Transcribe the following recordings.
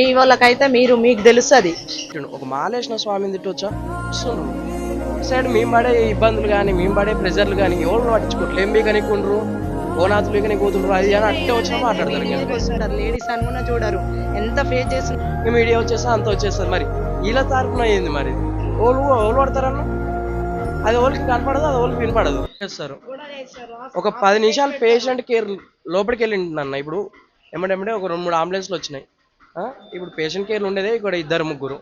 మీ వాళ్ళకైతే మీకు తెలుస్తుంది. ఒక మాలేసిన స్వామిని తిట్టొచ్చా వస్తున్నారు సైడ్ మేము పడే ఇబ్బందులు కానీ మేము పడే ప్రెజర్లు కానీ ఎవరు పట్టించుకోవట్లేదు ఏం బీకనికుండ్రు ఓనాథులు బీకని కూతురు అది అని అట్టే వచ్చినా మాట్లాడతారు వస్తుంటారు లేడీస్ అని కూడా చూడరు. ఎంత ఫేస్ చేస్తున్నారు. ఇంకా మీడియా వచ్చేస్తా అంత వచ్చేస్తుంది మరి ఇలా తరపున అయ్యింది మరి ఓళ్ళు పడతారన్న అది ఓళ్ళకి కనపడదు అది ఓళ్ళకి వినపడదు చేస్తారు. ఒక 10 నిమిషాలు పేషెంట్ కేర్ లోపలికి వెళ్ళింది అన్న ఇప్పుడు ఏమంటే ఒక 2-3 అంబులెన్స్లు వచ్చినాయి. ఇప్పుడు పేషెంట్ కేర్లు ఉండేదే ఇక్కడ 2-3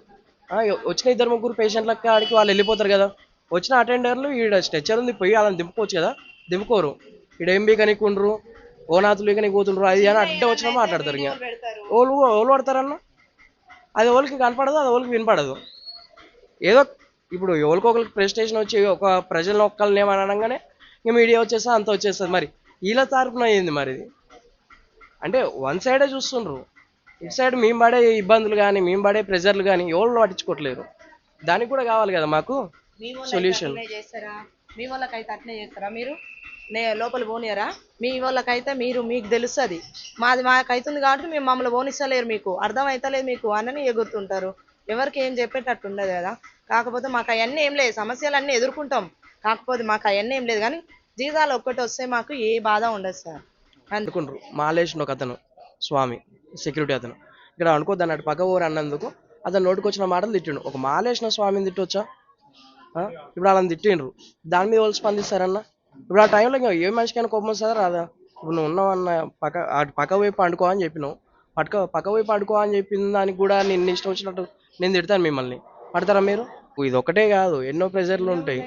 వచ్చిన 2-3 పేషెంట్ల కాడికి వాళ్ళు వెళ్ళిపోతారు కదా. వచ్చిన అటెండర్లు ఈడ స్ట్రెచ్చర్ ఉంది పోయి వాళ్ళని దింపుకోవచ్చు కదా, దింపుకోరు. ఈడ ఏం బీకనికుండ్రు ఓనాథులు బీకని కూతుండ్రు అది అని అడ్డే వచ్చినా మాట్లాడతారు. ఇంకా ఓళ్ళు పడతారన్న అది ఓళ్ళకి కనపడదు అది ఓళ్ళకి వినపడదు. ఏదో ఇప్పుడు ఎవరికొకరికి ప్రెస్టేషన్ వచ్చి ఒక ప్రజలను ఒక్కళ్ళని ఏమని అనగానే ఇంకా మీడియా వచ్చేస్తా అంత వచ్చేస్తుంది మరి ఇలా తరపున అయ్యింది మరి ఇది. అంటే వన్ సైడే చూస్తుండ్రు. ఇటు సైడ్ మేము పడే ఇబ్బందులు కానీ మేము పడే ప్రెజర్లు కానీ ఎవరు పట్టించుకోవట్లేరు. దానికి కూడా కావాలి కదా మాకు సొల్యూషన్. మీ వాళ్ళకైతే అట్నే చేస్తారా మీరు లోపల పోనీయరా? మీ వాళ్ళకైతే మీకు తెలుస్తుంది. మాకైతుంది కాబట్టి మేము మమ్మల్ని పోనిస్తలేరు, మీకు అర్థమైతలేదు మీకు అని ఎగురుతుంటారు. ఎవరికి ఏం చెప్పేటట్టు ఉండదు కదా. కాకపోతే మాకు అవన్నీ ఏం లేదు, సమస్యలు అన్నీ ఎదుర్కొంటాం. కాకపోతే మాకు అవన్నీ ఏం లేదు కానీ జీతాలు ఒక్కటి వస్తే మాకు ఏ బాధ ఉండదు సార్. అనుకుండ్రు మాలేసిన ఒక అతను స్వామి సెక్యూరిటీ అతను ఇక్కడ అనుకోద్దు అన్నట్టు పక్క ఊరు అన్నందుకు అతను నోటికి వచ్చిన మాటలు తిట్టిండు. ఒక మాలేసిన స్వామిని తిట్టొచ్చా? ఇప్పుడు వాళ్ళని తిట్టిండ్రు, దాని మీద వాళ్ళు స్పందిస్తారన్న. ఇప్పుడు ఆ టైంలో ఇంకా ఏ మనిషికైనా కోపం వస్తుందా రాదా? ఇప్పుడు నువ్వు ఉన్నావన్న పక్క వైపు అండుకో అని చెప్పినావు, పక్క వైపు అండుకో అని చెప్పిన దానికి కూడా నేను ఇష్టం వచ్చినట్టు నేను తిడతాను మిమ్మల్ని. పడతారా మీరు? ఇది ఒకటే కాదు ఎన్నో ప్రెజర్లు ఉంటాయి.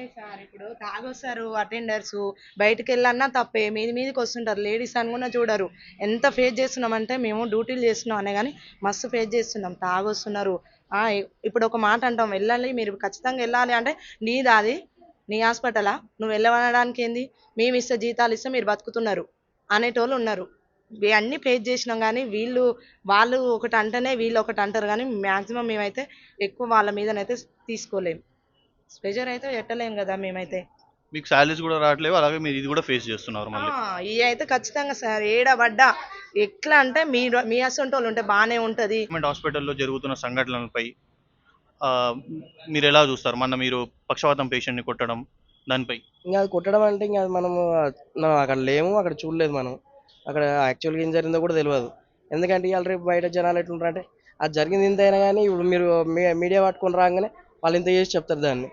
ఇప్పుడు తాగొస్తారు అటెండర్స్, బయటకు వెళ్ళన్నా తప్పే మీదికి వస్తుంటారు. లేడీస్ అని కూడా చూడరు. ఎంత ఫేస్ చేస్తున్నాం అంటే మేము డ్యూటీలు చేస్తున్నాం అనే కానీ మస్తు ఫేస్ చేస్తున్నాం. తాగొస్తున్నారు. ఇప్పుడు ఒక మాట అంటాం, వెళ్ళాలి మీరు ఖచ్చితంగా వెళ్ళాలి అంటే నీదా అది, నీ హాస్పిటలా, నువ్వు వెళ్ళవనడానికి ఏంది, మేము ఇస్తే జీతాలు ఇస్తే మీరు బతుకుతున్నారు అనేటోళ్ళు ఉన్నారు. ఇవన్నీ ఫేస్ చేసినాం కానీ వాళ్ళు ఒకటి అంటేనే వీళ్ళు ఒకటి అంటారు కానీ మ్యాక్సిమం మేమైతే ఎక్కువ వాళ్ళ మీదనైతే తీసుకోలేము. ప్రెజర్ అయితే పెట్టలేము కదా మేమైతే. మీకు శాలరీస్ కూడా రావట్లేవు, అలాగే మీరు ఇది కూడా ఫేస్ చేస్తున్నారు మళ్ళీ. ఇవి అయితే ఖచ్చితంగా సార్ ఏడబడ్డా ఎట్లా అంటే మీ అసొంటి వాళ్ళు ఉంటే బాగానే ఉంటుంది. గవర్నమెంట్ హాస్పిటల్లో జరుగుతున్న సంఘటనలపై మీరు ఎలా చూస్తారు? మొన్న మీరు పక్షవాతం పేషెంట్ని కొట్టడం, దానిపై ఇంకా అది కొట్టడం అంటే ఇంకా మనము అక్కడ లేము, అక్కడ చూడలేదు మనం. అక్కడ యాక్చువల్గా ఏం జరిగిందో కూడా తెలియదు. ఎందుకంటే ఇవాళ రేపు బయట జనాలు ఎట్లుంటారంటే అది జరిగింది ఇంతైనా కానీ ఇప్పుడు మీరు మీడియా పట్టుకొని రాగానే వాళ్ళు ఇంత చేసి చెప్తారు దాన్ని.